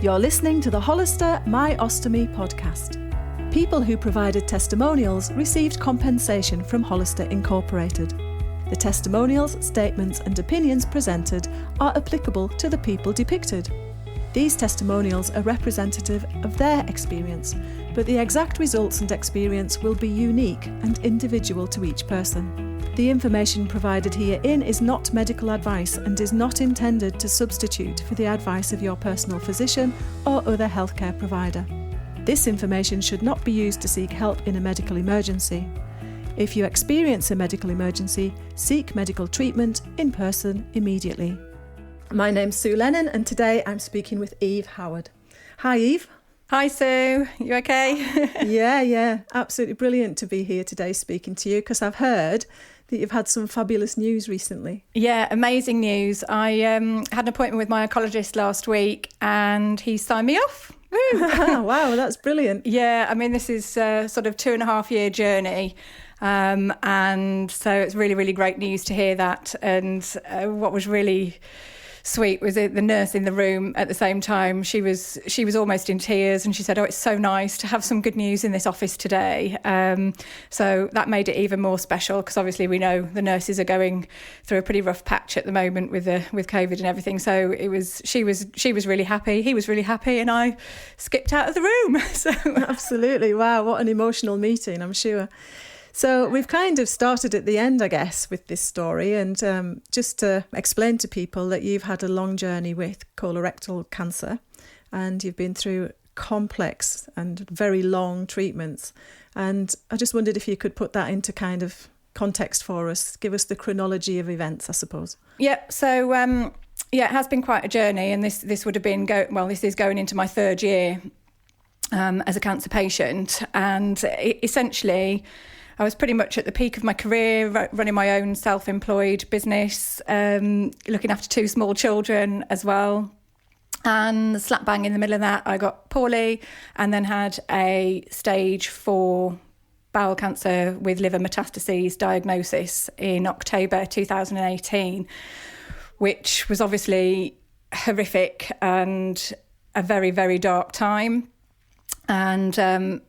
You're listening to the Hollister My Ostomy podcast. People who provided testimonials received compensation from Hollister Incorporated. The testimonials, statements and opinions presented are applicable to the people depicted. These testimonials are representative of their experience, but the exact results and experience will be unique and individual to each person. The information provided herein is not medical advice and is not intended to substitute for the advice of your personal physician or other healthcare provider. This information should not be used to seek help in a medical emergency. If you experience a medical emergency, seek medical treatment in person immediately. My name's Sue Lennon and today I'm speaking with Eve Howard. Hi Eve. Hi Sue, you okay? Yeah, absolutely brilliant to be here today speaking to you because I've heard that you've had some fabulous news recently. Yeah, amazing news. I had an appointment with my oncologist last week and he signed me off. Wow, that's brilliant. Yeah, I mean, this is a sort of 2.5 year journey. And so it's really, really great news to hear that. And what was really sweet was the nurse in the room at the same time. She was almost in tears and she said, "Oh, it's so nice to have some good news in this office today." So that made it even more special because obviously we know the nurses are going through a pretty rough patch at the moment with COVID and everything. So she was really happy, he was really happy, and I skipped out of the room. So absolutely, wow, what an emotional meeting, I'm sure. So we've kind of started at the end, I guess, with this story, and just to explain to people that you've had a long journey with colorectal cancer and you've been through complex and very long treatments. And I just wondered if you could put that into kind of context for us, give us the chronology of events, I suppose. Yeah, so it has been quite a journey, and this would have been, this is going into my third year as a cancer patient, and essentially I was pretty much at the peak of my career, running my own self-employed business, looking after 2 small children as well. And slap bang in the middle of that, I got poorly and then had a stage 4 bowel cancer with liver metastases diagnosis in October 2018, which was obviously horrific and a very, very dark time. And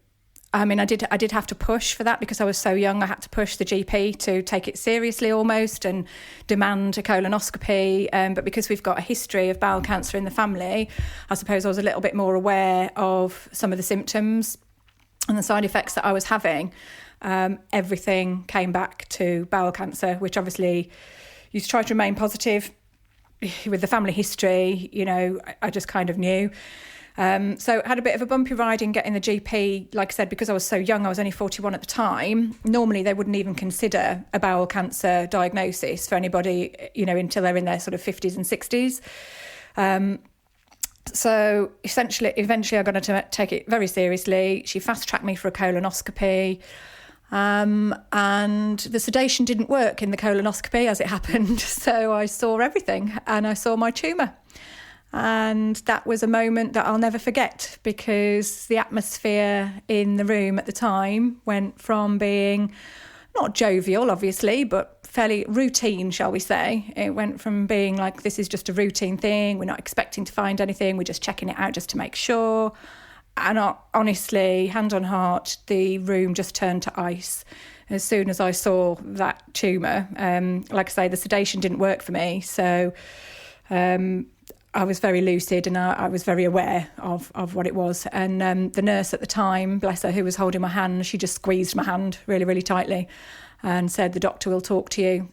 I mean, I did have to push for that because I was so young. I had to push the GP to take it seriously almost and demand a colonoscopy. But because we've got a history of bowel cancer in the family, I suppose I was a little bit more aware of some of the symptoms and the side effects that I was having. Everything came back to bowel cancer, which obviously you try to remain positive with the family history. You know, I just kind of knew. So had a bit of a bumpy ride in getting the GP. Like I said, because I was so young, I was only 41 at the time. Normally they wouldn't even consider a bowel cancer diagnosis for anybody, you know, until they're in their sort of 50s and 60s. So eventually I got to take it very seriously. She fast-tracked me for a colonoscopy. And the sedation didn't work in the colonoscopy as it happened. So I saw everything and I saw my tumour. And that was a moment that I'll never forget because the atmosphere in the room at the time went from being not jovial, obviously, but fairly routine, shall we say. It went from being like, this is just a routine thing. We're not expecting to find anything. We're just checking it out just to make sure. And honestly, hand on heart, the room just turned to ice as soon as I saw that tumour. Like I say, the sedation didn't work for me. So I was very lucid and I was very aware of what it was. And the nurse at the time, bless her, who was holding my hand, she just squeezed my hand really, really tightly and said, "The doctor will talk to you."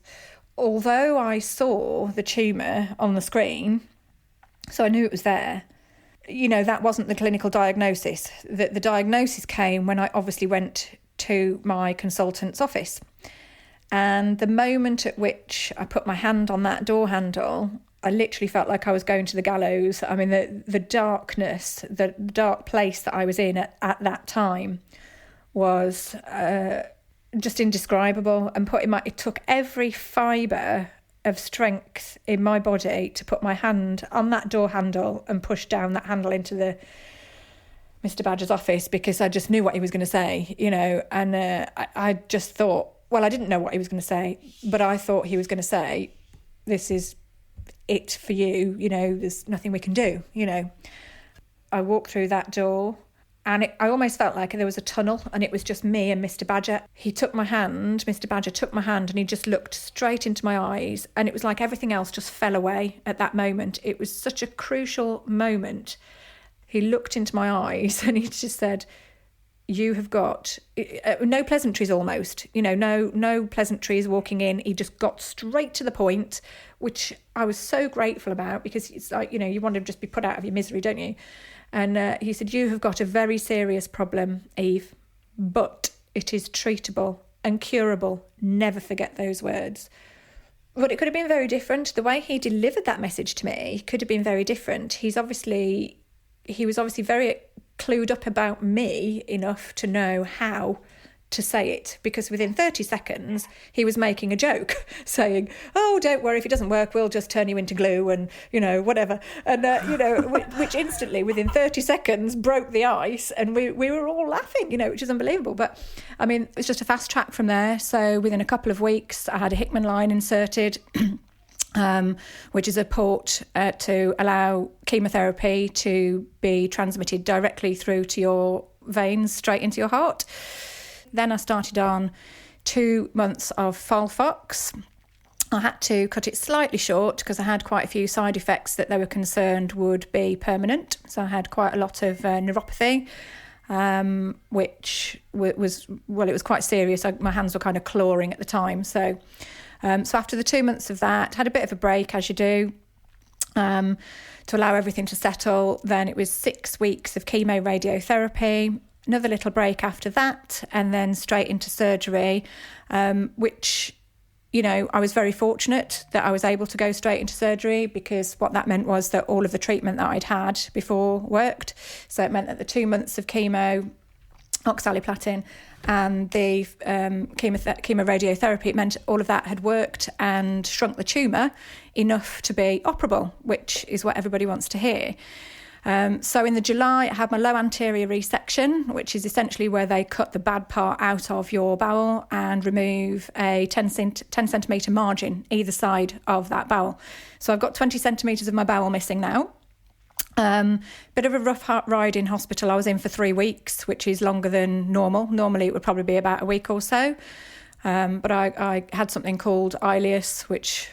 Although I saw the tumour on the screen, so I knew it was there, you know, that wasn't the clinical diagnosis. The diagnosis came when I obviously went to my consultant's office. And the moment at which I put my hand on that door handle, I literally felt like I was going to the gallows. I mean, the darkness, the dark place that I was in at that time was just indescribable. And it took every fibre of strength in my body to put my hand on that door handle and push down that handle into the Mr. Badger's office because I just knew what he was going to say, you know. And I just thought, well, I didn't know what he was going to say, but I thought he was going to say, "This is it for you, you know, there's nothing we can do," you know. I walked through that door, and I almost felt like there was a tunnel, and it was just me and Mr. Badger. Mr. Badger took my hand, and he just looked straight into my eyes, and it was like everything else just fell away at that moment. It was such a crucial moment. He looked into my eyes and he just said, you have got no pleasantries almost, no pleasantries walking in. He just got straight to the point, which I was so grateful about, because it's like, you want to just be put out of your misery, don't you? And he said, you have got a very serious problem, Eve, but it is treatable and curable. Never forget those words. But it could have been very different. The way he delivered that message to me could have been very different. He was obviously very clued up about me enough to know how to say it, because within 30 seconds he was making a joke saying, oh, don't worry, if it doesn't work, we'll just turn you into glue and whatever, and which instantly within 30 seconds broke the ice, and we were all laughing, which is unbelievable. But I mean, it was just a fast track from there. So within a couple of weeks I had a Hickman line inserted, which is a port to allow chemotherapy to be transmitted directly through to your veins, straight into your heart. Then I started on 2 months of Folfox. I had to cut it slightly short because I had quite a few side effects that they were concerned would be permanent. So I had quite a lot of neuropathy, which it was quite serious. My hands were kind of clawing at the time. So after the 2 months of that, had a bit of a break, as you do, to allow everything to settle. Then it was 6 weeks of chemo radiotherapy, another little break after that, and then straight into surgery, which, I was very fortunate that I was able to go straight into surgery, because what that meant was that all of the treatment that I'd had before worked. So it meant that the 2 months of chemo, oxaliplatin, and the chemo radiotherapy, it meant all of that had worked and shrunk the tumour enough to be operable, which is what everybody wants to hear. So in the July, I had my low anterior resection, which is essentially where they cut the bad part out of your bowel and remove a 10 centimetre margin either side of that bowel. So I've got 20 centimetres of my bowel missing now. Bit of a rough ride in hospital. I was in for 3 weeks, which is longer than normal. Normally it would probably be about a week or so. But I had something called ileus, which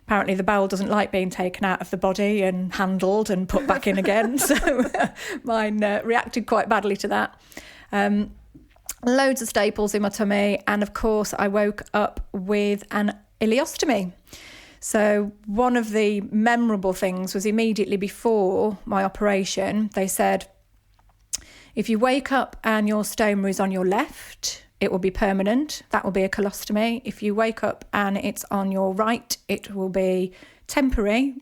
apparently the bowel doesn't like being taken out of the body and handled and put back in again. So mine reacted quite badly to that. Loads of staples in my tummy. And of course, I woke up with an ileostomy. So one of the memorable things was immediately before my operation, they said, if you wake up and your stoma is on your left, it will be permanent. That will be a colostomy. If you wake up and it's on your right, it will be temporary,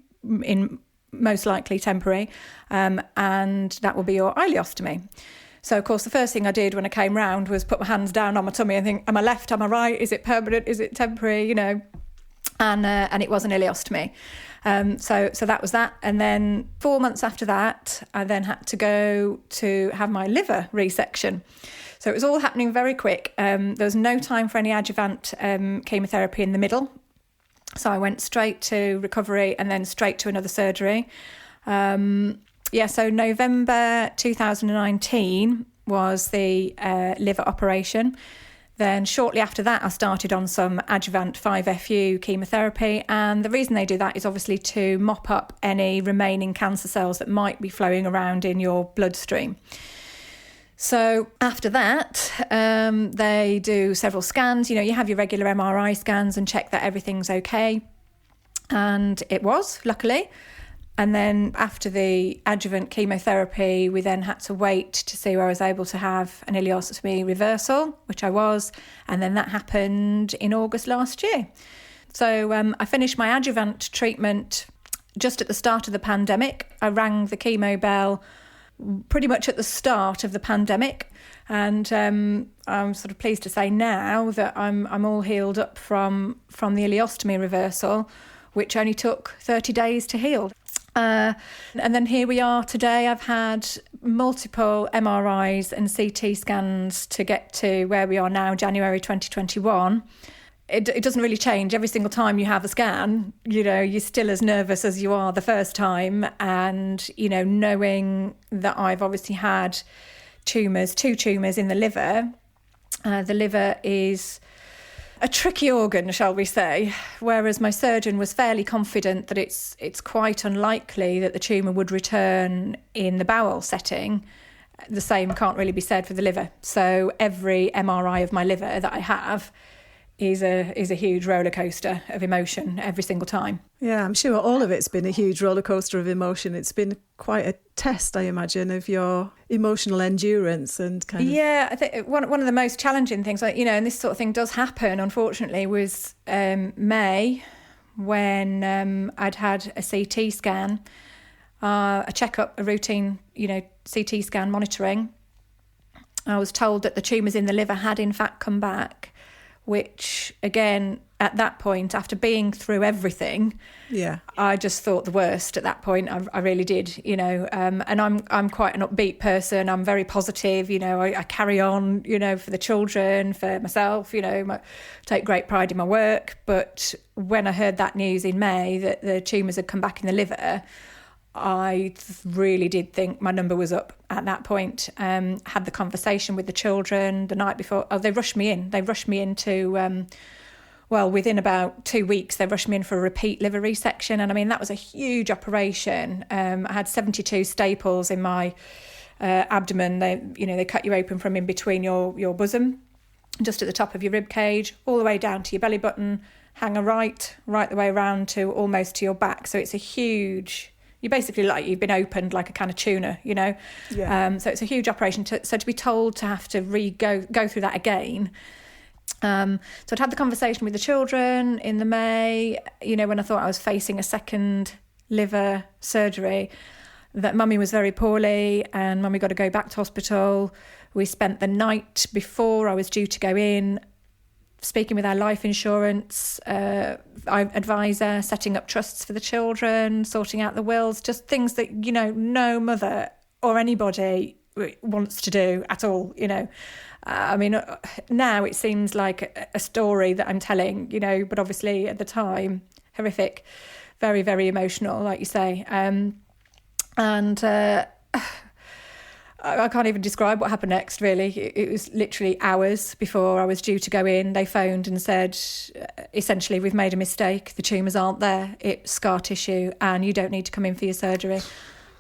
most likely temporary, and that will be your ileostomy. So, of course, the first thing I did when I came round was put my hands down on my tummy and think, am I left, am I right? Is it permanent? Is it temporary? And it was an ileostomy. So that was that. And then 4 months after that, I then had to go to have my liver resection. So it was all happening very quick. There was no time for any adjuvant chemotherapy in the middle. So I went straight to recovery and then straight to another surgery. So November 2019 was the liver operation. Then shortly after that, I started on some adjuvant 5-FU chemotherapy. And the reason they do that is obviously to mop up any remaining cancer cells that might be flowing around in your bloodstream. So after that, they do several scans. You have your regular MRI scans and check that everything's okay. And it was, luckily. And then after the adjuvant chemotherapy, we then had to wait to see where I was able to have an ileostomy reversal, which I was. And then that happened in August last year. So I finished my adjuvant treatment just at the start of the pandemic. I rang the chemo bell pretty much at the start of the pandemic. And I'm sort of pleased to say now that I'm all healed up from the ileostomy reversal, which only took 30 days to heal. And then here we are today. I've had multiple MRIs and CT scans to get to where we are now, January 2021. it doesn't really change. Every single time you have a scan, you're still as nervous as you are the first time. And, knowing that I've obviously had two tumours in the liver. The liver is a tricky organ, shall we say, whereas my surgeon was fairly confident that it's quite unlikely that the tumour would return in the bowel setting. The same can't really be said for the liver. So every MRI of my liver that I have is a huge roller coaster of emotion every single time. Yeah, I'm sure all of it's been a huge roller coaster of emotion. It's been quite a test, I imagine, of your emotional endurance and kind of... Yeah, I think one of the most challenging things, and this sort of thing does happen, unfortunately, was May, when I'd had a CT scan, a checkup, a routine, CT scan monitoring. I was told that the tumours in the liver had in fact come back, which, again, at that point, after being through everything, I just thought the worst at that point. I really did, and I'm quite an upbeat person. I'm very positive, I carry on, for the children, for myself, take great pride in my work. But when I heard that news in May, that the tumours had come back in the liver, I really did think my number was up at that point. Had the conversation with the children the night before. Oh, they rushed me in. They rushed me into, within about 2 weeks, they rushed me in for a repeat liver resection. And I mean, that was a huge operation. I had 72 staples in my abdomen. They cut you open from in between your bosom, just at the top of your rib cage, all the way down to your belly button, hang a right the way around to almost to your back. So it's a huge... You're basically like you've been opened like a can of tuna, Yeah. So it's a huge operation. So to be told to have to go through that again. So I'd had the conversation with the children in the May, when I thought I was facing a second liver surgery, that Mummy was very poorly and Mummy got to go back to hospital. We spent the night before I was due to go in speaking with our life insurance advisor, setting up trusts for the children, sorting out the wills, just things that, no mother or anybody wants to do at all, I mean, now it seems like a story that I'm telling, but obviously at the time, horrific, very, very emotional, like you say. I can't even describe what happened next, really. It was literally hours before I was due to go in. They phoned and said, essentially, we've made a mistake. The tumours aren't there. It's scar tissue and you don't need to come in for your surgery.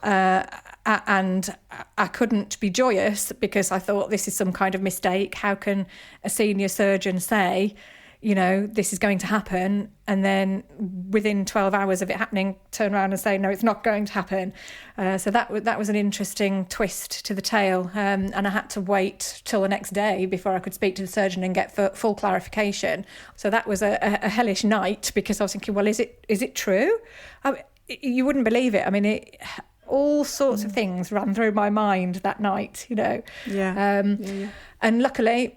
And I couldn't be joyous because I thought this is some kind of mistake. How can a senior surgeon say, this is going to happen, and then within 12 hours of it happening, turn around and say, no, it's not going to happen. So that was an interesting twist to the tale. And I had to wait till the next day before I could speak to the surgeon and get full clarification. So that was a hellish night because I was thinking, well, is it true? You wouldn't believe it. I mean, all sorts of things ran through my mind that night, Yeah. And luckily,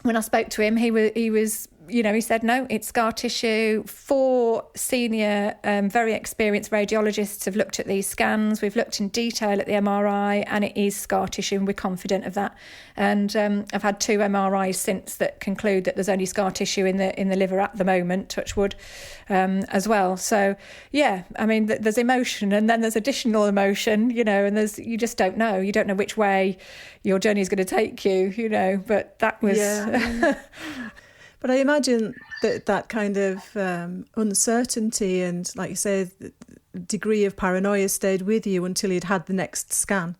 when I spoke to him, he was he said, no, it's scar tissue. 4 senior, very experienced radiologists have looked at these scans. We've looked in detail at the MRI and it is scar tissue and we're confident of that. And I've had 2 MRIs since that conclude that there's only scar tissue in the liver at the moment, touch wood, as well. So, yeah, I mean, there's emotion and then there's additional emotion, and you just don't know. You don't know which way your journey is going to take you, but that was... Yeah. But I imagine that kind of uncertainty and, like you say, the degree of paranoia stayed with you until you'd had the next scan.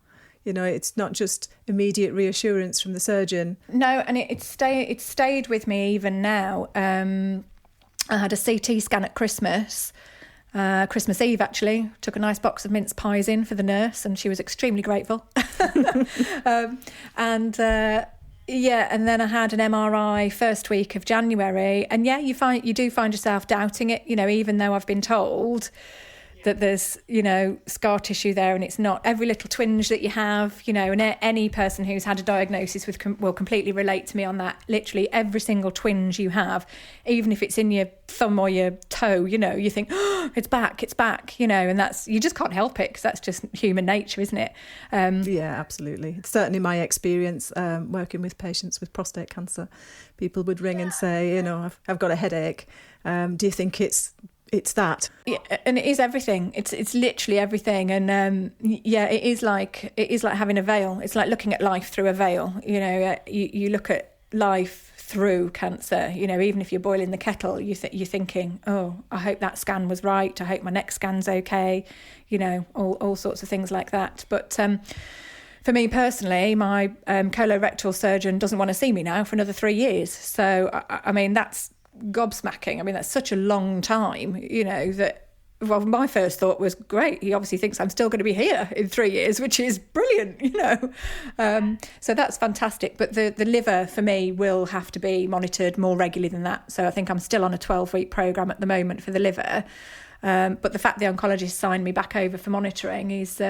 It's not just immediate reassurance from the surgeon. No, and it stayed with me even now. I had a CT scan at Christmas Eve, actually. Took a nice box of mince pies in for the nurse and she was extremely grateful. And then I had an MRI first week of January, and you do find yourself doubting it, even though I've been told that there's, scar tissue there, and it's not. Every little twinge that you have, and any person who's had a diagnosis will completely relate to me on that. Literally every single twinge you have, even if it's in your thumb or your toe, you think, oh, it's back, and that's, you just can't help it, because that's just human nature, isn't it? Yeah, absolutely. It's certainly my experience working with patients with prostate cancer. People would ring and say, I've got a headache. Do you think it's that? Yeah, and it is everything. It's literally everything. And it is like having a veil. It's like looking at life through a veil. You look at life through cancer. Even if you're boiling the kettle, you're thinking, oh, I hope that scan was right. I hope my next scan's okay. All sorts of things like that. But for me personally, my colorectal surgeon doesn't want to see me now for another 3 years. So, I mean, that's gobsmacking. I mean, that's such a long time, that, well, my first thought was, great, he obviously thinks I'm still going to be here in 3 years, which is brilliant, So that's fantastic. But the liver, for me, will have to be monitored more regularly than that. So I think I'm still on a 12-week programme at the moment for the liver. But the fact the oncologist signed me back over for monitoring is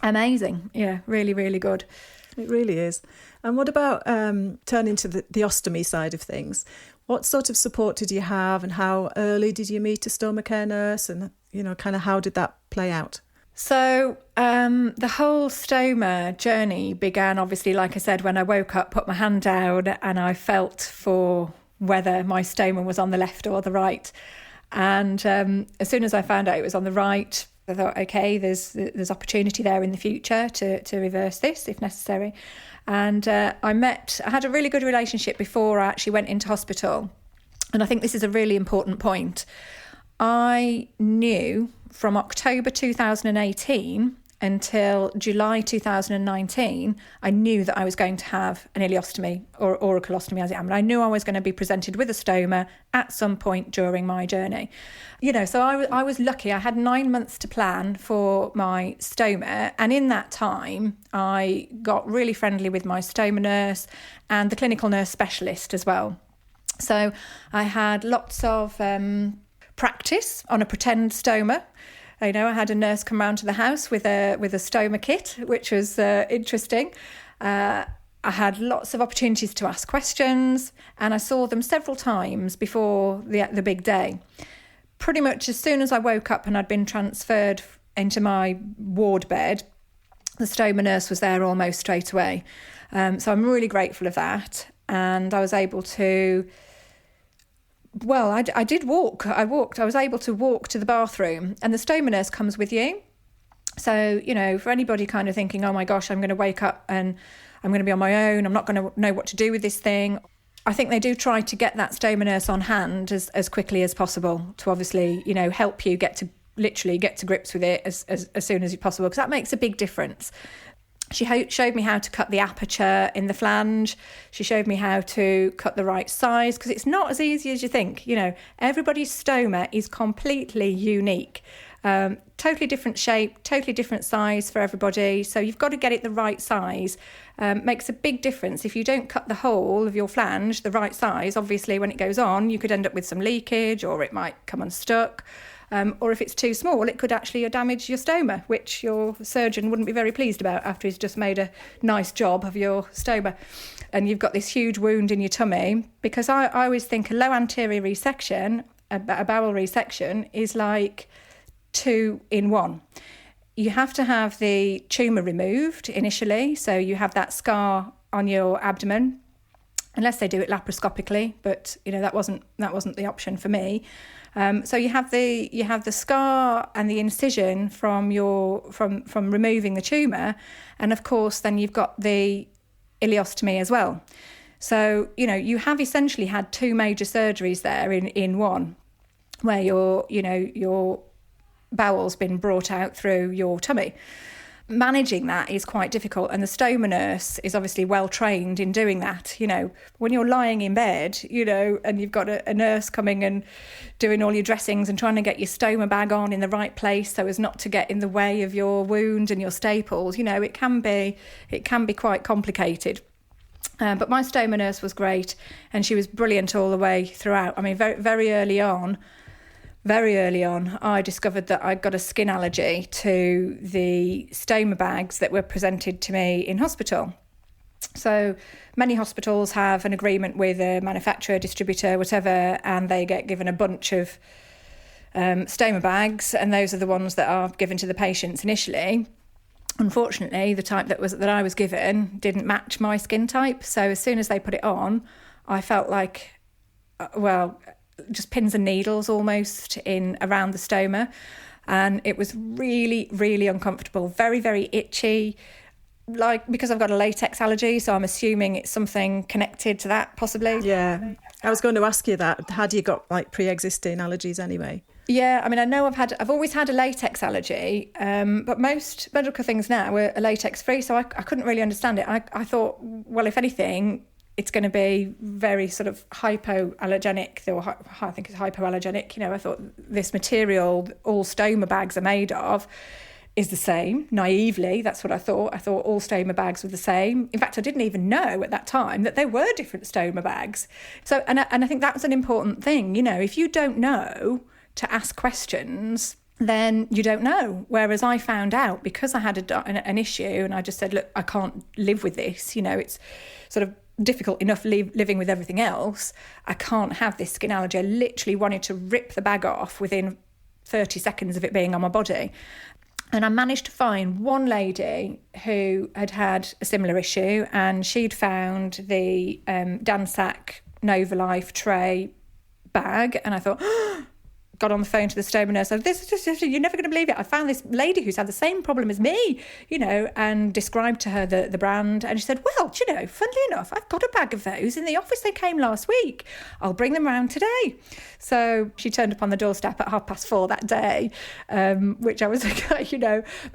amazing. Yeah, really, really good. It really is. And what about turning to the ostomy side of things? What sort of support did you have, and how early did you meet a stoma care nurse, and, kind of how did that play out? So the whole stoma journey began, obviously, like I said, when I woke up, put my hand down, and I felt for whether my stoma was on the left or the right. And as soon as I found out it was on the right, I thought, okay, there's opportunity there in the future to reverse this if necessary. And I had a really good relationship before I actually went into hospital. And I think this is a really important point. I knew from October 2018 until July 2019, I knew that I was going to have an ileostomy or auriculostomy as it happened. I knew I was going to be presented with a stoma at some point during my journey. So I was lucky. I had 9 months to plan for my stoma. And in that time, I got really friendly with my stoma nurse and the clinical nurse specialist as well. So I had lots of practice on a pretend stoma. I had a nurse come round to the house with a stoma kit, which was interesting. I had lots of opportunities to ask questions, and I saw them several times before the big day. Pretty much as soon as I woke up and I'd been transferred into my ward bed, the stoma nurse was there almost straight away. So I'm really grateful of that. And I was able to... Well, I did walk. I was able to walk to the bathroom, and the stoma nurse comes with you. So, for anybody kind of thinking, oh my gosh, I'm going to wake up and I'm going to be on my own, I'm not going to know what to do with this thing. I think they do try to get that stoma nurse on hand as quickly as possible to obviously, help you get to grips with it as soon as possible, because that makes a big difference. She showed me how to cut the aperture in the flange. She showed me how to cut the right size, because it's not as easy as you think. Everybody's stoma is completely unique. Totally different shape, totally different size for everybody. So you've got to get it the right size. Makes a big difference. If you don't cut the whole of your flange the right size, obviously when it goes on, you could end up with some leakage, or it might come unstuck. Or if it's too small, it could actually damage your stoma, which your surgeon wouldn't be very pleased about after he's just made a nice job of your stoma. And you've got this huge wound in your tummy, because I always think a low anterior resection, a bowel resection, is like 2 in 1. You have to have the tumour removed initially, so you have that scar on your abdomen, unless they do it laparoscopically, but that wasn't the option for me. So you have the scar and the incision from removing the tumour, and of course then you've got the ileostomy as well. So you have essentially had 2 major surgeries there in one, where your bowel's been brought out through your tummy. Managing that is quite difficult, and the stoma nurse is obviously well trained in doing that. When you're lying in bed, and you've got a nurse coming and doing all your dressings and trying to get your stoma bag on in the right place so as not to get in the way of your wound and your staples, it can be quite complicated. But my stoma nurse was great, and she was brilliant all the way throughout. I mean, very, very early on, very early on, I discovered that I'd got a skin allergy to the stoma bags that were presented to me in hospital. So many hospitals have an agreement with a manufacturer, distributor, whatever, and they get given a bunch of stoma bags, and those are the ones that are given to the patients initially. Unfortunately, the type that I was given didn't match my skin type. So as soon as they put it on, I felt like, just pins and needles almost around the stoma. And it was really, really uncomfortable, very, very itchy. Like, because I've got a latex allergy, so I'm assuming it's something connected to that, possibly. Yeah, I was going to ask you that. Had you got like pre-existing allergies anyway? Yeah, I mean, I know I've always had a latex allergy, but most medical things now are latex free, so I couldn't really understand it. I thought, well, if anything, it's going to be very sort of hypoallergenic, or I think it's hypoallergenic. I thought this material all stoma bags are made of is the same. Naively, that's what I thought. I thought all stoma bags were the same. In fact, I didn't even know at that time that there were different stoma bags. So, and I think that's an important thing. If you don't know to ask questions, then you don't know. Whereas I found out because I had an issue, and I just said, look, I can't live with this. It's sort of difficult enough living with everything else. I can't have this skin allergy. I literally wanted to rip the bag off within 30 seconds of it being on my body. And I managed to find one lady who had a similar issue, and she'd found the Dansac Novalife tray bag. And I thought, got on the phone to the stoma nurse. So this is just, you're never going to believe it. I found this lady who's had the same problem as me, and described to her the brand. And she said, well, funnily enough, I've got a bag of those in the office. They came last week. I'll bring them round today. So she turned up on the doorstep at 4:30 that day, which I was like,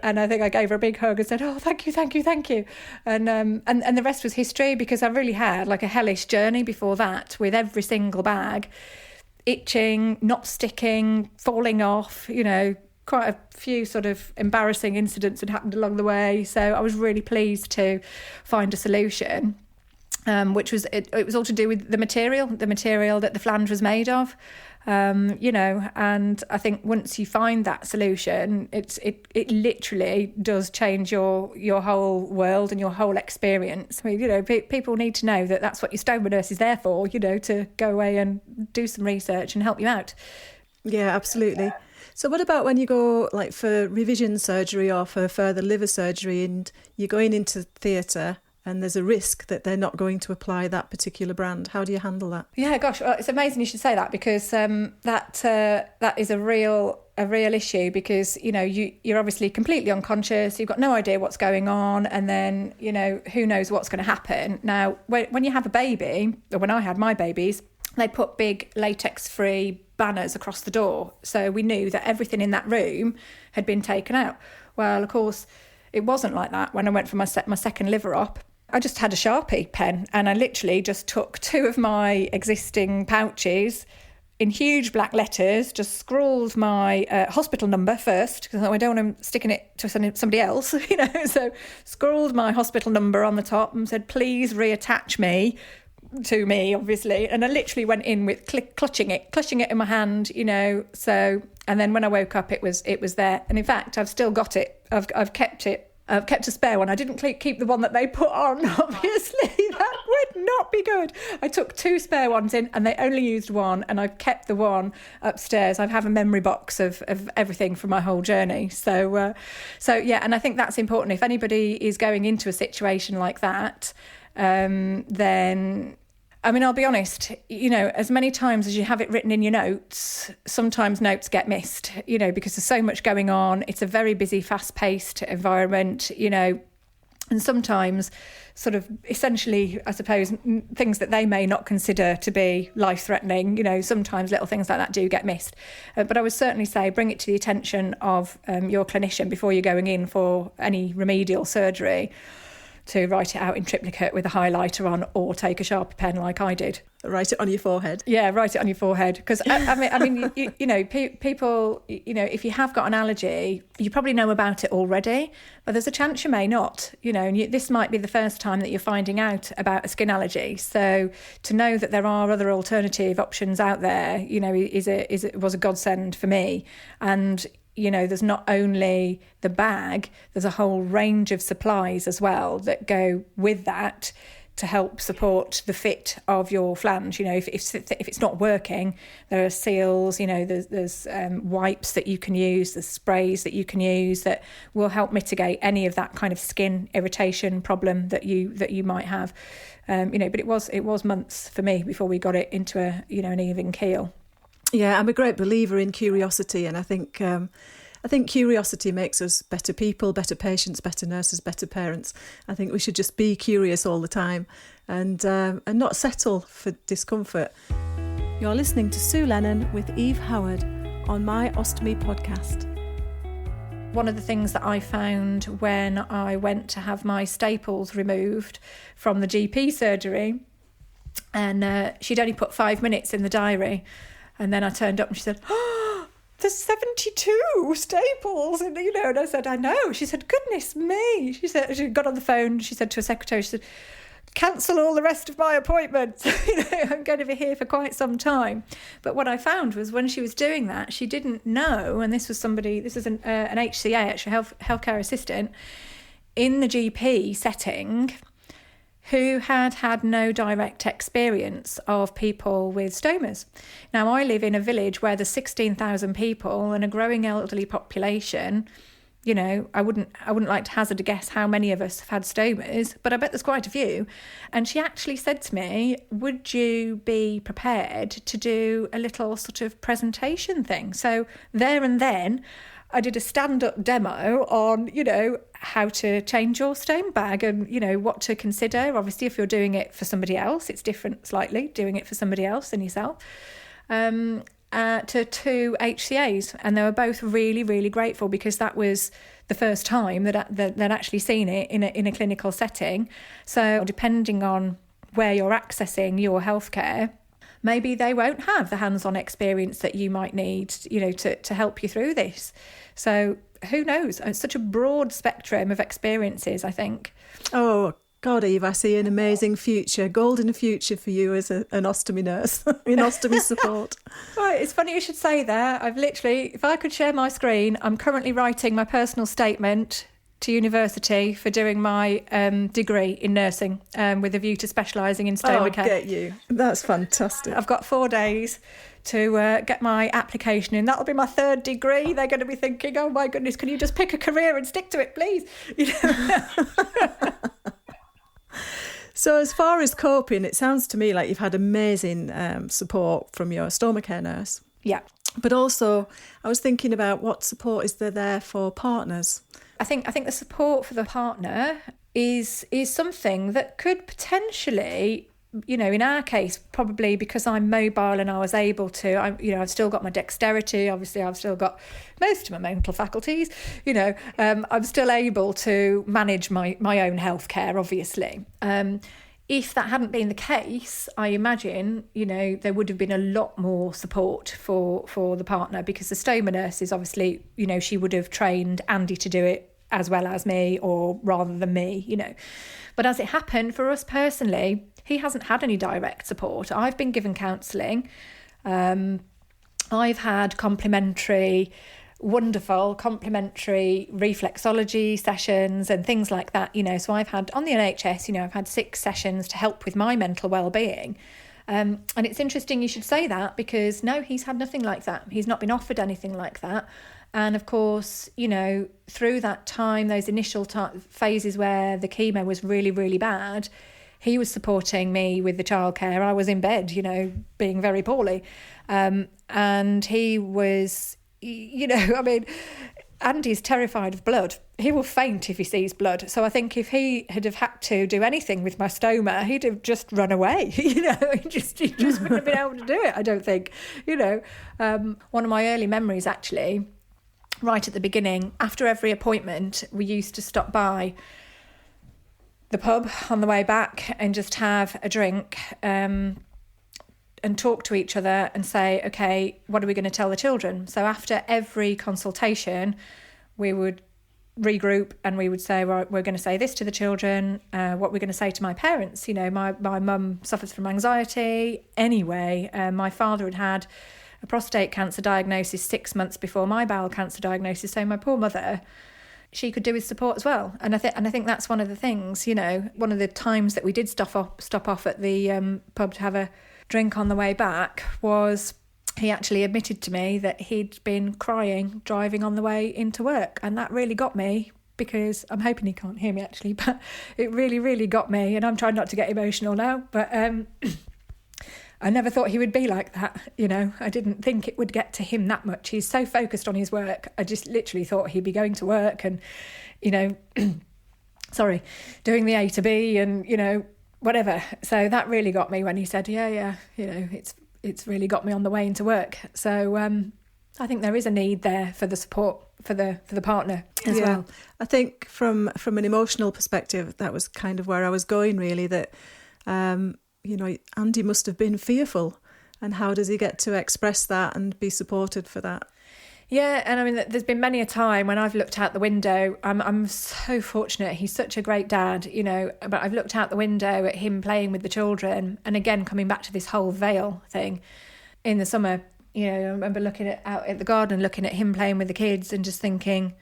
and I think I gave her a big hug and said, oh, thank you. And the rest was history, because I really had like a hellish journey before that with every single bag. Itching, not sticking, falling off, quite a few sort of embarrassing incidents had happened along the way. So I was really pleased to find a solution, which was, it was all to do with the material that the flange was made of. And I think once you find that solution, it literally does change your whole world and your whole experience. I mean, people need to know that that's what your stoma nurse is there for, to go away and do some research and help you out. Yeah, absolutely. So what about when you go like for revision surgery or for further liver surgery, and you're going into theatre and there's a risk that they're not going to apply that particular brand? How do you handle that? Yeah, gosh, well, it's amazing you should say that, because that is a real issue, because you're obviously completely unconscious, you've got no idea what's going on, and then who knows what's going to happen. Now, when you have a baby, or when I had my babies, they put big latex-free banners across the door, so we knew that everything in that room had been taken out. Well, of course, it wasn't like that when I went for my second liver op. I just had a Sharpie pen, and I literally just took two of my existing pouches in huge black letters, just scrawled my hospital number first, because I don't want them sticking it to somebody else, so scrawled my hospital number on the top and said, please reattach me to me, obviously. And I literally went in with clutching it in my hand, so, and then when I woke up, it was there. And in fact, I've still got it. I've kept it. I've kept a spare one. I didn't keep the one that they put on, obviously. That would not be good. I took two spare ones in, and they only used one, and I've kept the one upstairs. I have a memory box of everything from my whole journey. So yeah, and I think that's important. If anybody is going into a situation like that, then... I mean, I'll be honest, as many times as you have it written in your notes, sometimes notes get missed, because there's so much going on. It's a very busy, fast-paced environment, and sometimes sort of essentially, I suppose, things that they may not consider to be life-threatening, sometimes little things like that do get missed. But I would certainly say bring it to the attention of your clinician before you're going in for any remedial surgery, to write it out in triplicate with a highlighter on, or take a Sharpie pen like I did. Write it on your forehead. Yeah, write it on your forehead. Because I mean, people, if you have got an allergy, you probably know about it already, but there's a chance you may not. And this might be the first time that you're finding out about a skin allergy. So to know that there are other alternative options out there, was a godsend for me. And there's not only the bag, there's a whole range of supplies as well that go with that to help support the fit of your flange. If it's not working, there are seals, there's wipes that you can use, there's sprays that you can use that will help mitigate any of that kind of skin irritation problem that you might have. But it was months for me before we got it into an even keel. Yeah, I'm a great believer in curiosity, and I think curiosity makes us better people, better patients, better nurses, better parents. I think we should just be curious all the time and not settle for discomfort. You're listening to Sue Lennon with Eve Howard on My Ostomy podcast. One of the things that I found when I went to have my staples removed from the GP surgery, and she'd only put 5 minutes in the diary, and then I turned up and she said, "Oh, there's 72 staples." And I said, "I know." She said, "Goodness me." She said, she got on the phone, she said to her secretary, she said, "Cancel all the rest of my appointments. I'm going to be here for quite some time." But what I found was when she was doing that, she didn't know, and this was an HCA, actually healthcare assistant, in the GP setting, who had no direct experience of people with stomas. Now, I live in a village where there's 16,000 people and a growing elderly population. I wouldn't like to hazard a guess how many of us have had stomas, but I bet there's quite a few. And she actually said to me, "Would you be prepared to do a little sort of presentation thing?" So there and then, I did a stand-up demo on, how to change your stoma bag and, what to consider. Obviously, if you're doing it for somebody else, it's different slightly, doing it for somebody else than yourself. To two HCAs, and they were both really, really grateful because that was the first time that they'd actually seen it in a clinical setting. So depending on where you're accessing your healthcare, maybe they won't have the hands-on experience that you might need, to help you through this. So who knows? It's such a broad spectrum of experiences, I think. Oh, God, Eve, I see an amazing future, golden future for you as an ostomy nurse in ostomy support. Right, it's funny you should say that. I've literally, if I could share my screen, I'm currently writing my personal statement to university for doing my degree in nursing with a view to specialising in stoma care. Get you. That's fantastic. I've got 4 days to get my application in. That'll be my 3rd degree. They're going to be thinking, "Oh my goodness, can you just pick a career and stick to it, please?" So as far as coping, it sounds to me like you've had amazing support from your stoma care nurse. Yeah. But also, I was thinking about what support is there for partners? I think the support for the partner is something that could potentially, in our case, probably because I'm mobile and I was able to, I've still got my dexterity. Obviously, I've still got most of my mental faculties. I'm still able to manage my own healthcare, obviously. If that hadn't been the case, I imagine, there would have been a lot more support for the partner, because the stoma nurse is obviously, she would have trained Andy to do it as well as me, or rather than me, But as it happened for us personally, he hasn't had any direct support. I've been given counselling. I've had wonderful complimentary reflexology sessions and things like that, so I've had on the NHS, I've had 6 sessions to help with my mental well-being. And it's interesting you should say that, because no, he's had nothing like that. He's not been offered anything like that. And of course, through that time, those initial phases where the chemo was really, really bad, he was supporting me with the childcare. I was in bed, being very poorly. And he was, Andy's terrified of blood. He will faint if he sees blood. So I think if he had had to do anything with my stoma, he'd have just run away. He just wouldn't have been able to do it, I don't think. One of my early memories, actually, right at the beginning, after every appointment, we used to stop by the pub on the way back and just have a drink and talk to each other and say, okay, what are we going to tell the children? So after every consultation, we would regroup and we would say, right, we're going to say this to the children, what we're going to say to my parents. You know, my mum suffers from anxiety anyway. My father had had a prostate cancer diagnosis 6 months before my bowel cancer diagnosis. So my poor mother, she could do with support as well. And I think that's one of the things, you know, one of the times that we did stop off at the pub to have a drink on the way back was he actually admitted to me that he'd been crying driving on the way into work. And that really got me, because I'm hoping he can't hear me actually, but it really, really got me. And I'm trying not to get emotional now, but I never thought he would be like that. You know, I didn't think it would get to him that much. He's so focused on his work. I just literally thought he'd be going to work and, you know, doing the A to B and, you know, whatever. So that really got me when he said, yeah, you know, it's really got me on the way into work. So I think there is a need there for the support for the partner as well. I think from an emotional perspective, that was kind of where I was going really, that, you know, Andy must have been fearful. And how does he get to express that and be supported for that? Yeah, and I mean, there's been many a time when I've looked out the window. I'm so fortunate. He's such a great dad, you know, but I've looked out the window at him playing with the children. And again, coming back to this whole veil thing in the summer, you know, I remember looking out at the garden, looking at him playing with the kids and just thinking,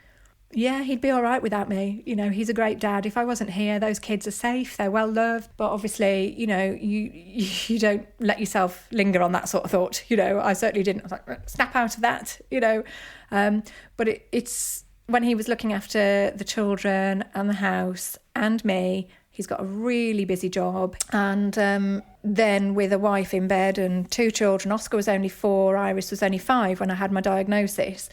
yeah, he'd be all right without me. You know, he's a great dad. If I wasn't here, those kids are safe. They're well loved. But obviously, you know, you don't let yourself linger on that sort of thought. You know, I certainly didn't. I was like, snap out of that, you know. But it's when he was looking after the children and the house and me, he's got a really busy job. And then with a wife in bed and 2 children, Oscar was only 4, Iris was only 5 when I had my diagnosis.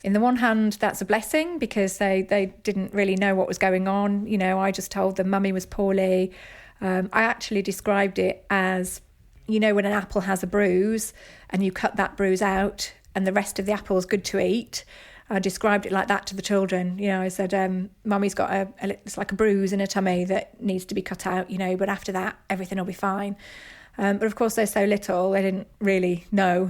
In the one hand, that's a blessing because they didn't really know what was going on. You know, I just told them Mummy was poorly. I actually described it as, you know, when an apple has a bruise and you cut that bruise out and the rest of the apple is good to eat. I described it like that to the children. You know, I said, Mummy's got it's like a bruise in her tummy that needs to be cut out, you know, but after that, everything will be fine. But of course, they're so little, they didn't really know.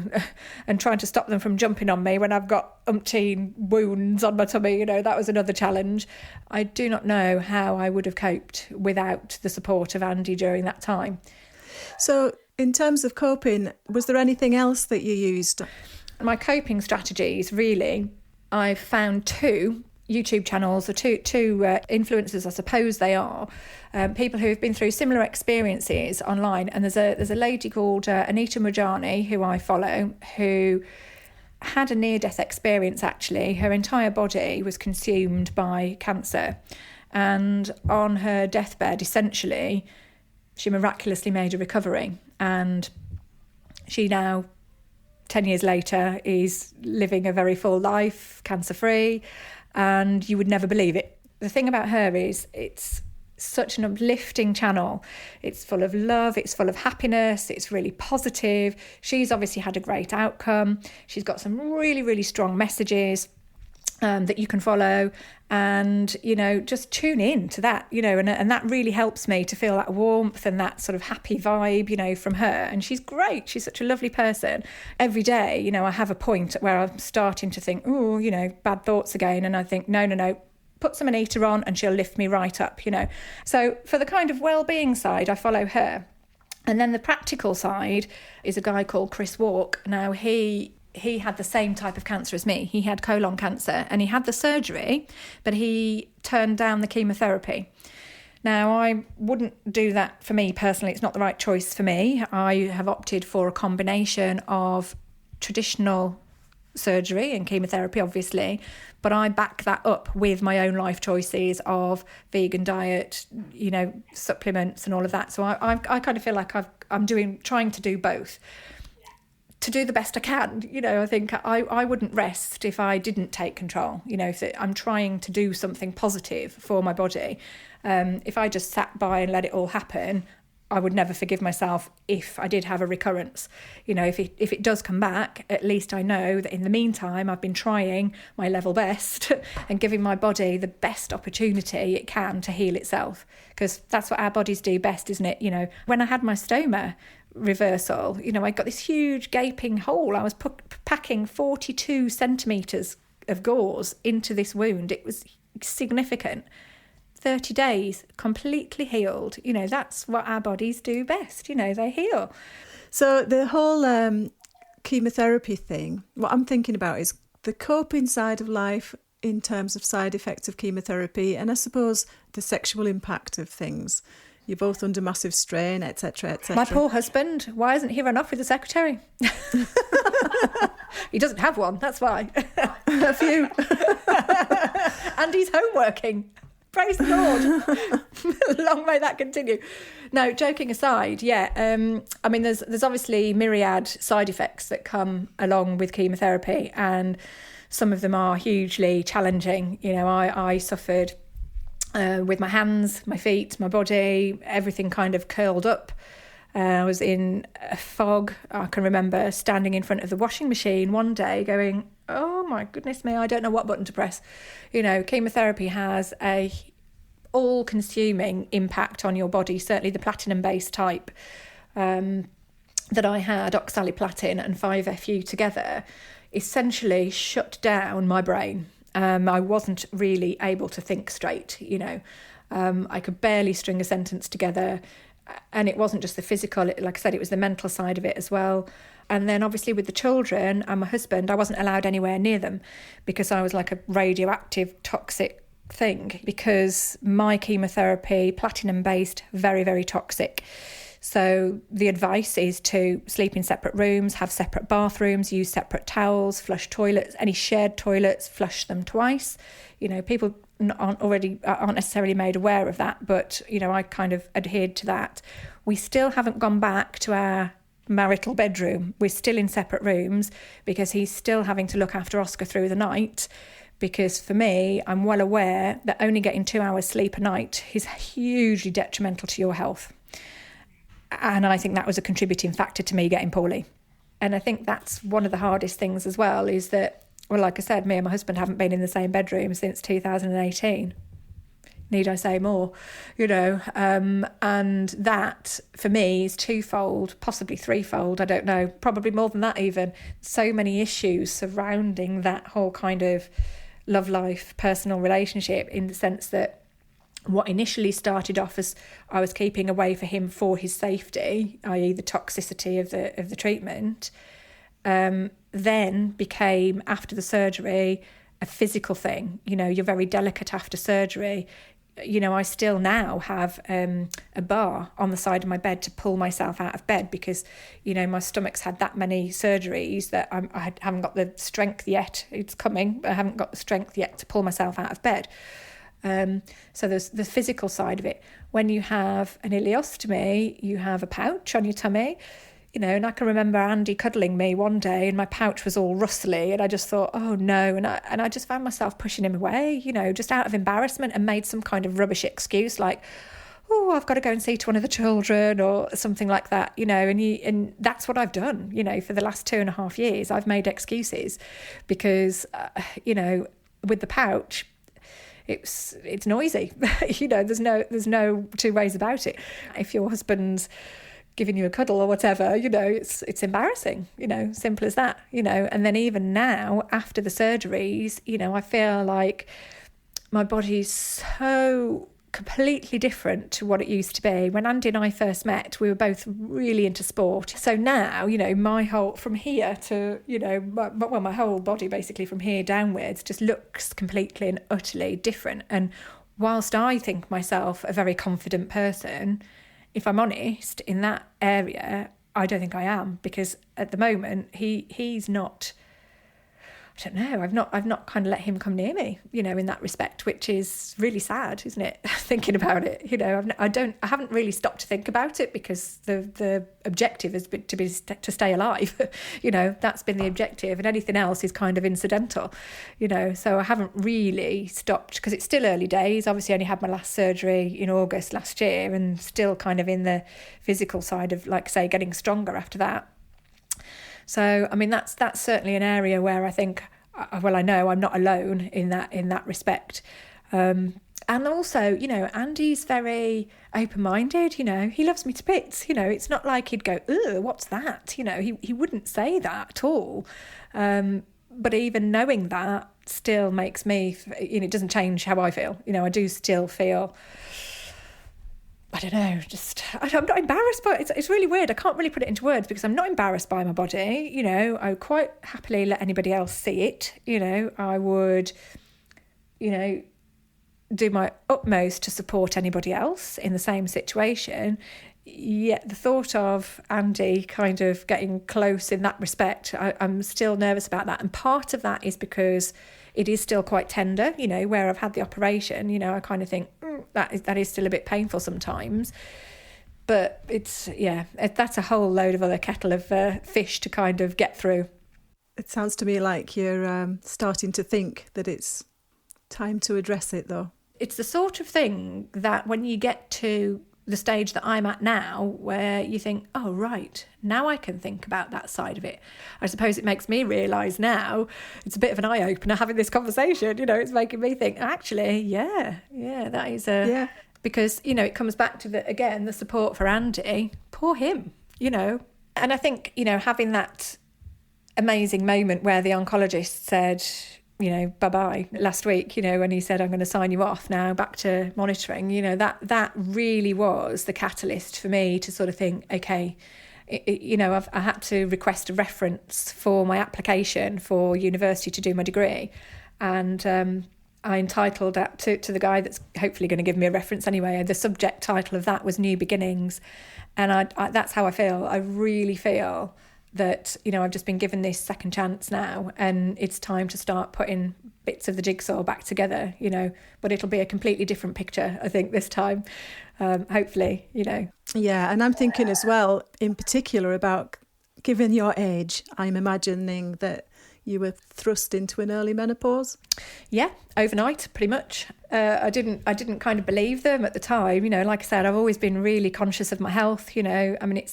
And trying to stop them from jumping on me when I've got umpteen wounds on my tummy, you know, that was another challenge. I do not know how I would have coped without the support of Andy during that time. So in terms of coping, was there anything else that you used? My coping strategies, really, I've found 2 YouTube channels, or two influencers, I suppose they are, people who have been through similar experiences online. And there's a lady called Anita Mujani, who I follow, who had a near-death experience, actually. Her entire body was consumed by cancer. And on her deathbed, essentially, she miraculously made a recovery. And she now, 10 years later, is living a very full life, cancer-free. And you would never believe it. The thing about her is it's such an uplifting channel. It's full of love, it's full of happiness, it's really positive. She's obviously had a great outcome. She's got some really, really strong messages that you can follow, and, you know, just tune in to that, you know, and that really helps me to feel that warmth and that sort of happy vibe, you know, from her. And she's great. She's such a lovely person. Every day, you know, I have a point where I'm starting to think, oh, you know, bad thoughts again. And I think, no, put some Anita on and she'll lift me right up, you know. So for the kind of well-being side, I follow her. And then the practical side is a guy called Chris Walk. Now, he had the same type of cancer as me. He had colon cancer and he had the surgery, but he turned down the chemotherapy. Now, I wouldn't do that for me personally. It's not the right choice for me. I have opted for a combination of traditional surgery and chemotherapy, obviously, but I back that up with my own life choices of vegan diet, you know, supplements and all of that. So I kind of feel like I'm trying to do both, to do the best I can. You know, I think I wouldn't rest if I didn't take control. You know, if I'm trying to do something positive for my body. If I just sat by and let it all happen, I would never forgive myself if I did have a recurrence. If it does come back, at least I know that in the meantime, I've been trying my level best and giving my body the best opportunity it can to heal itself, because that's what our bodies do best, isn't it? When I had my stoma reversal, I got this huge gaping hole. I was packing 42 centimetres of gauze into this wound. It was significant. 30 days, completely healed. That's what our bodies do best. They heal. So the whole chemotherapy thing, what I'm thinking about is the coping side of life in terms of side effects of chemotherapy, and I suppose the sexual impact of things. You're both under massive strain, etc., etc. My poor husband, why hasn't he run off with the secretary? He doesn't have one, that's why. A few. And he's homeworking. Praise the Lord. Long may that continue. No, joking aside, there's obviously myriad side effects that come along with chemotherapy, and some of them are hugely challenging. I suffered with my hands, my feet, my body, everything kind of curled up. I was in a fog. I can remember standing in front of the washing machine one day going, oh my goodness me, I don't know what button to press. Chemotherapy has a all-consuming impact on your body, certainly the platinum-based type that I had, oxaliplatin and 5-FU together, essentially shut down my brain. I wasn't really able to think straight, I could barely string a sentence together. And it wasn't just the physical, like I said, it was the mental side of it as well. And then obviously with the children and my husband, I wasn't allowed anywhere near them because I was like a radioactive, toxic thing, because my chemotherapy, platinum-based, very, very toxic. So the advice is to sleep in separate rooms, have separate bathrooms, use separate towels, flush toilets, any shared toilets, flush them twice. People aren't necessarily made aware of that, but, I kind of adhered to that. We still haven't gone back to our marital bedroom. We're still in separate rooms because he's still having to look after Oscar through the night. Because for me, I'm well aware that only getting 2 hours sleep a night is hugely detrimental to your health. And I think that was a contributing factor to me getting poorly. And I think that's one of the hardest things as well, is that, well, like I said, me and my husband haven't been in the same bedroom since 2018. Need I say more? And that for me is twofold, possibly threefold, I don't know, probably more than that even. So many issues surrounding that whole kind of love life, personal relationship, in the sense that what initially started off as I was keeping away for him for his safety, i.e. the toxicity of the treatment, then became, after the surgery, a physical thing. You're very delicate after surgery. I still now have a bar on the side of my bed to pull myself out of bed because, my stomach's had that many surgeries that I haven't got the strength yet. It's coming, but I haven't got the strength yet to pull myself out of bed. So there's the physical side of it. When you have an ileostomy, you have a pouch on your tummy. And I can remember Andy cuddling me one day and my pouch was all rustly and I just thought, oh no. And I just found myself pushing him away, just out of embarrassment, and made some kind of rubbish excuse like, oh, I've got to go and see to one of the children or something like that, and that's what I've done, for the last 2.5 years. I've made excuses because, with the pouch, it's noisy, there's no two ways about it. If your husband's giving you a cuddle or whatever, it's embarrassing, simple as that, and then even now after the surgeries, I feel like my body's so completely different to what it used to be. When Andy and I first met, we were both really into sport. So now, my whole, from here to, my whole body basically from here downwards just looks completely and utterly different. And whilst I think myself a very confident person, if I'm honest, in that area, I don't think I am, because at the moment he's not, I don't know, I've not kind of let him come near me, you know, in that respect, which is really sad, isn't it? Thinking about it, you know, I haven't really stopped to think about it, because the objective has been to stay alive. You know, that's been the objective, and anything else is kind of incidental, you know. So I haven't really stopped, because it's still early days. Obviously, I only had my last surgery in August last year, and still kind of in the physical side of, like, say, getting stronger after that. So, I mean, that's certainly an area where I think, well, I know I'm not alone in that respect. And also, you know, Andy's very open-minded, you know, he loves me to bits, you know, it's not like he'd go, ugh, what's that? You know, he wouldn't say that at all. But even knowing that still makes me, you know, it doesn't change how I feel. You know, I do still feel, I don't know, I'm not embarrassed by it. It's really weird. I can't really put it into words, because I'm not embarrassed by my body. You know, I would quite happily let anybody else see it. You know, I would, you know, do my utmost to support anybody else in the same situation. Yet the thought of Andy kind of getting close in that respect, I'm still nervous about that. And part of that is because it is still quite tender, you know, where I've had the operation, you know, I kind of think that is still a bit painful sometimes. But that's a whole load of other kettle of fish to kind of get through. It sounds to me like you're starting to think that it's time to address it, though. It's the sort of thing that when you get to the stage that I'm at now, where you think, oh, right, now I can think about that side of it. I suppose it makes me realise now, it's a bit of an eye-opener having this conversation, you know, it's making me think, actually, yeah, that is a... Because, you know, it comes back to, the support for Andy, poor him, you know. And I think, you know, having that amazing moment where the oncologist said, you know, bye-bye last week, you know, when he said, I'm going to sign you off now, back to monitoring, you know, that really was the catalyst for me to sort of think, okay, you know, I had to request a reference for my application for university to do my degree. And I entitled that to the guy that's hopefully going to give me a reference anyway. The subject title of that was New Beginnings. And I that's how I feel. I really feel that, you know, I've just been given this second chance now, and it's time to start putting bits of the jigsaw back together, you know, but it'll be a completely different picture, I think, this time, hopefully, you know. Yeah, and I'm thinking as well, in particular, about, given your age, I'm imagining that you were thrust into an early menopause. Yeah, overnight, pretty much. I didn't kind of believe them at the time, you know, like I said, I've always been really conscious of my health, you know. I mean,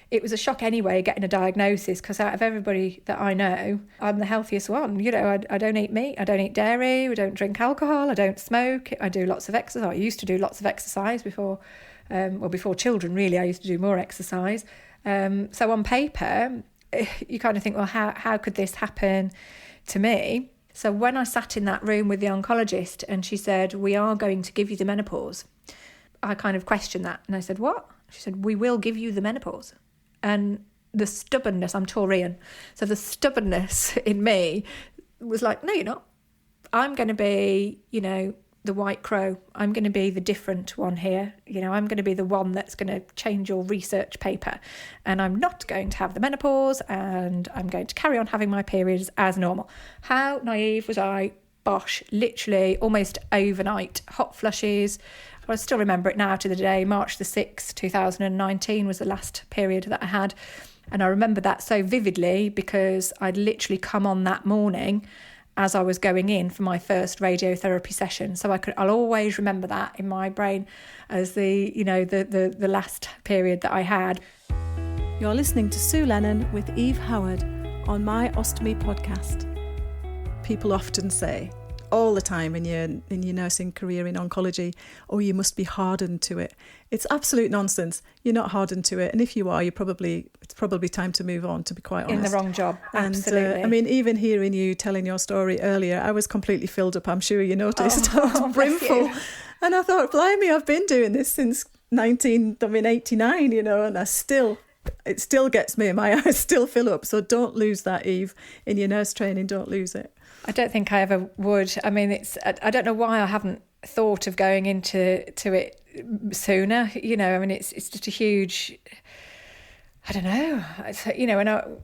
it was a shock anyway, getting a diagnosis, because out of everybody that I know, I'm the healthiest one. You know, I don't eat meat, I don't eat dairy, I don't drink alcohol, I don't smoke, I do lots of exercise. I used to do lots of exercise before children, really. I used to do more exercise. So on paper, you kind of think, well, how could this happen to me? So when I sat in that room with the oncologist and she said, we are going to give you the menopause, I kind of questioned that. And I said, what? She said, we will give you the menopause. And the stubbornness, I'm Taurian, so the stubbornness in me was like, no, you're not. I'm going to be, you know, the white crow. I'm going to be the different one here. You know, I'm going to be the one that's going to change your research paper. And I'm not going to have the menopause, and I'm going to carry on having my periods as normal. How naive was I? Bosh, literally almost overnight, hot flushes. I still remember it now to the day. March the 6th, 2019 was the last period that I had. And I remember that so vividly because I'd literally come on that morning as I was going in for my first radiotherapy session. So I'll always remember that in my brain as the last period that I had. You're listening to Sue Lennon with Eve Howard on my Ostomy podcast. People often say, all the time in your nursing career in oncology, oh, you must be hardened to it. It's absolute nonsense. You're not hardened to it, and if you are, it's probably time to move on, to be quite honest. In the wrong job, absolutely. And I mean, even hearing you telling your story earlier, I was completely filled up. I'm sure you noticed. I was brimful, and I thought, blimey, I've been doing this since 1989, you know, and it still gets me. My eyes still fill up. So don't lose that, Eve, in your nurse training. Don't lose it. I don't think I ever would. I mean, I don't know why I haven't thought of going into it sooner. You know, I mean, it's just a huge, I don't know. You know, and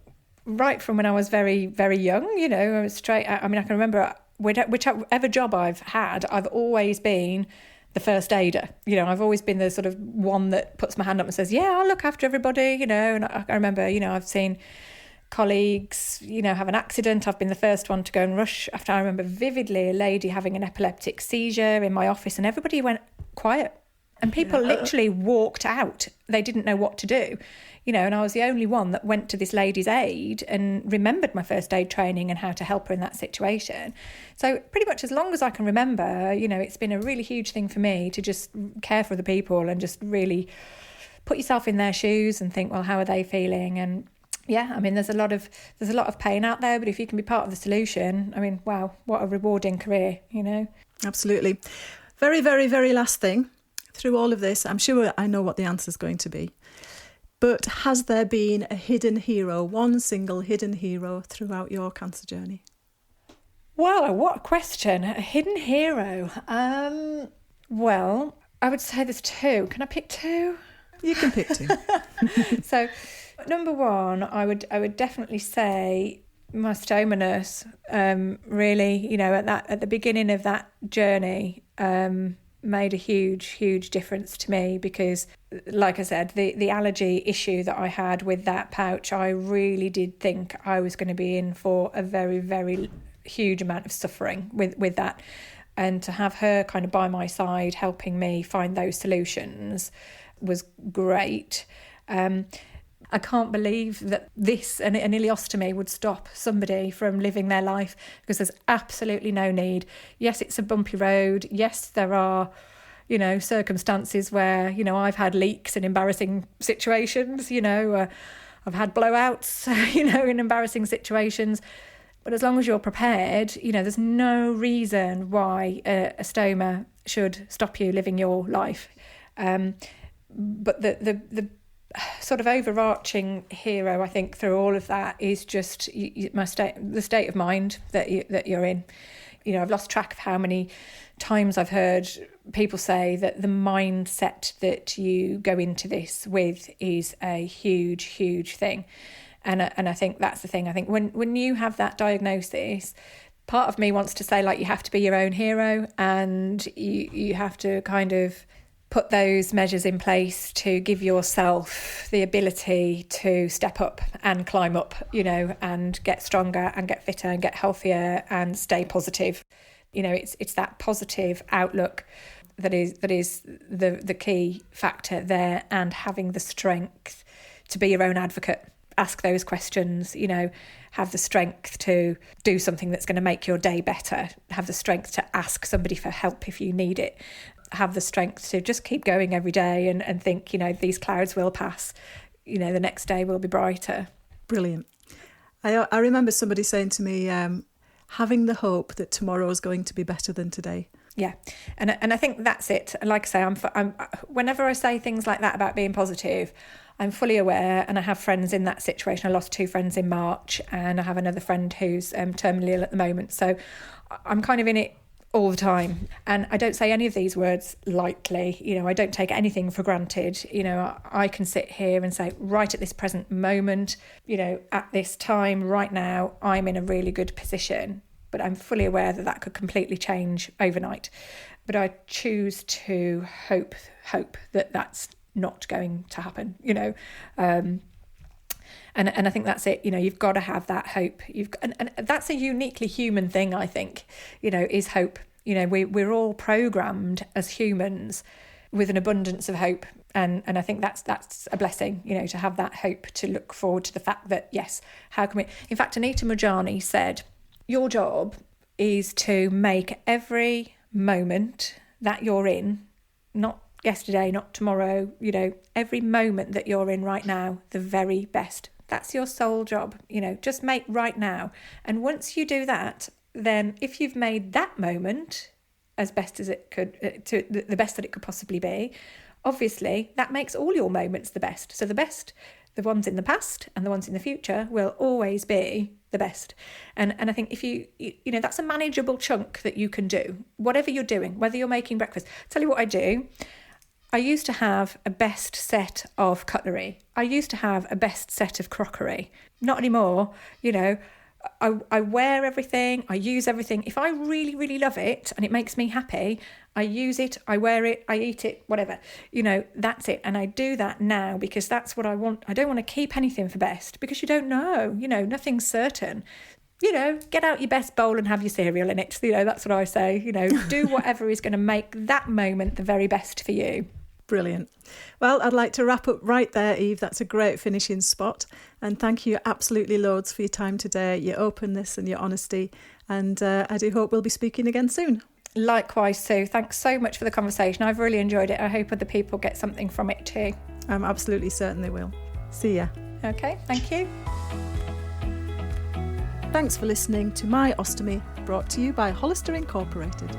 right from when I was very, very young, I was straight out. I mean, I can remember whichever job I've had, I've always been the first aider. I've always been the sort of one that puts my hand up and says, yeah, I'll look after everybody, and I remember, I've seen colleagues, have an accident. I've been the first one to go and rush after. I remember vividly a lady having an epileptic seizure in my office and everybody went quiet. And people literally walked out. They didn't know what to do, and I was the only one that went to this lady's aid and remembered my first aid training and how to help her in that situation. So pretty much as long as I can remember, it's been a really huge thing for me to just care for the people and just really put yourself in their shoes and think, well, how are they feeling? And yeah, I mean, there's a lot of pain out there, but if you can be part of the solution, I mean, wow, what a rewarding career, Absolutely. Very, very, very last thing. Through all of this, I'm sure I know what the answer is going to be. But has there been a hidden hero, one single hidden hero throughout your cancer journey? Wow, what a question. A hidden hero. Well, I would say there's two. Can I pick two? You can pick two. So, number one, I would definitely say my stoma nurse. Really, at the beginning of that journey, made a huge difference to me because, like I said, the allergy issue that I had with that pouch, I really did think I was going to be in for a very, very huge amount of suffering with that. And to have her kind of by my side helping me find those solutions was great. I can't believe that this, an ileostomy, would stop somebody from living their life because there's absolutely no need. Yes, it's a bumpy road. Yes, there are, circumstances where, I've had leaks in embarrassing situations, I've had blowouts, in embarrassing situations. But as long as you're prepared, there's no reason why a stoma should stop you living your life. But the sort of overarching hero, I think, through all of that is just the state of mind that you're in. I've lost track of how many times I've heard people say that the mindset that you go into this with is a huge thing. And I think that's the thing. I think when you have that diagnosis, part of me wants to say, like, you have to be your own hero and you have to kind of put those measures in place to give yourself the ability to step up and climb up, and get stronger and get fitter and get healthier and stay positive. It's that positive outlook that is the key factor there, and having the strength to be your own advocate. Ask those questions, have the strength to do something that's going to make your day better, have the strength to ask somebody for help if you need it, have the strength to just keep going every day and think, these clouds will pass, the next day will be brighter. Brilliant. I remember somebody saying to me, having the hope that tomorrow is going to be better than today. Yeah, and I think that's it. Like I say, I'm whenever I say things like that about being positive, I'm fully aware, and I have friends in that situation. I lost 2 friends in March, and I have another friend who's terminally ill at the moment. So I'm kind of in it all the time, and I don't say any of these words lightly. I don't take anything for granted. I can sit here and say, right at this present moment, at this time right now, I'm in a really good position, but I'm fully aware that could completely change overnight. But I choose to hope that that's not going to happen, and I think that's it. You've got to have that hope. And that's a uniquely human thing, I think, is hope. We're all programmed as humans with an abundance of hope. And I think that's a blessing, to have that hope, to look forward to the fact that, yes, how can we... In fact, Anita Murjani said, your job is to make every moment that you're in, not yesterday, not tomorrow, every moment that you're in right now, the very best. That's your sole job, just make right now. And once you do that, then if you've made that moment as best as it could, to the best that it could possibly be, obviously that makes all your moments the best. So the best, the ones in the past and the ones in the future, will always be the best. And I think if you that's a manageable chunk that you can do, whatever you're doing, whether you're making breakfast. Tell you what I do. I used to have a best set of cutlery. I used to have a best set of crockery. Not anymore. I wear everything, I use everything. If I really, really love it and it makes me happy, I use it, I wear it, I eat it, whatever. That's it. And I do that now because that's what I want. I don't want to keep anything for best because you don't know, nothing's certain. Get out your best bowl and have your cereal in it. That's what I say. Do whatever is going to make that moment the very best for you. Brilliant. Well, I'd like to wrap up right there, Eve. That's a great finishing spot. And thank you absolutely loads for your time today, your openness and your honesty. And I do hope we'll be speaking again soon. Likewise, Sue. Thanks so much for the conversation. I've really enjoyed it. I hope other people get something from it too. I'm absolutely certain they will. See ya. Okay, thank you. Thanks for listening to My Ostomy, brought to you by Hollister Incorporated.